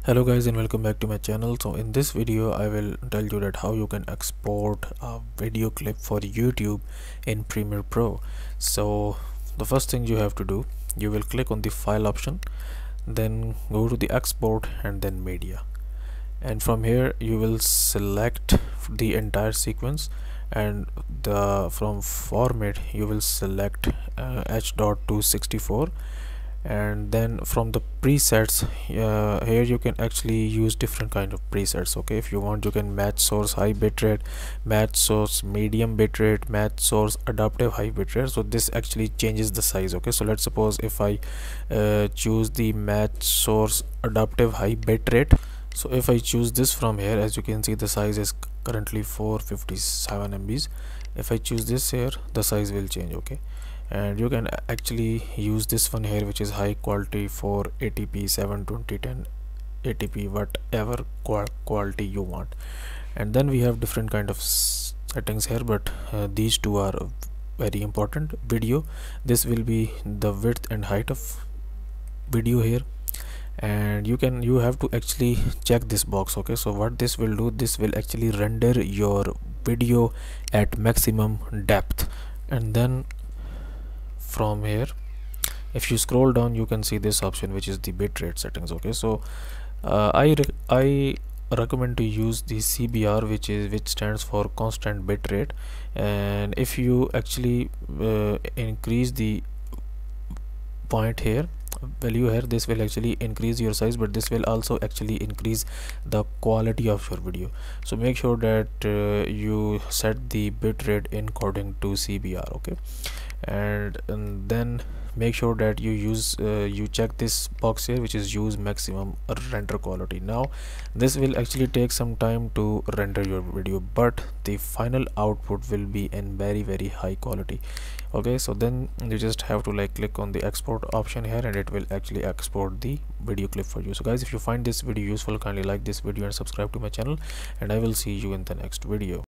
Hello guys and welcome back to my channel. So in this video I will tell you that how you can export a video clip for YouTube in Premiere Pro. So the first thing you have to do, you will click on the file option, then go to the export and then media, and from here you will select the entire sequence, and from format you will select H.264, and then from the presets, here you can actually use different kind of presets. Okay, if you want, you can match source high bitrate, match source medium bitrate, match source adaptive high bitrate. So this actually changes the size. Okay, so let's suppose if I choose the match source adaptive high bitrate, so if I choose this from here, as you can see the size is currently 457 MBs. If I choose this here, the size will change. Okay, and you can actually use this one here, which is high quality for 80p 720 1080p, whatever quality you want. And then we have different kind of settings here, but these two are very important. Video, this will be the width and height of video here, and you have to actually check this box. Okay, so what this will do, this will actually render your video at maximum depth. And then from here, if you scroll down, you can see this option, which is the bitrate settings. Okay, so I recommend to use the CBR, which stands for constant bitrate. And if you actually increase the point here, value here, this will actually increase your size, but this will also actually increase the quality of your video. So make sure that you set the bitrate according to CBR. Okay, and then make sure that you use you check this box here, which is use maximum render quality. Now this will actually take some time to render your video, but the final output will be in very high quality. Okay, so then you just have to click on the export option here, and it will actually export the video clip for you. So guys, if you find this video useful, kindly like this video and subscribe to my channel, and I will see you in the next video.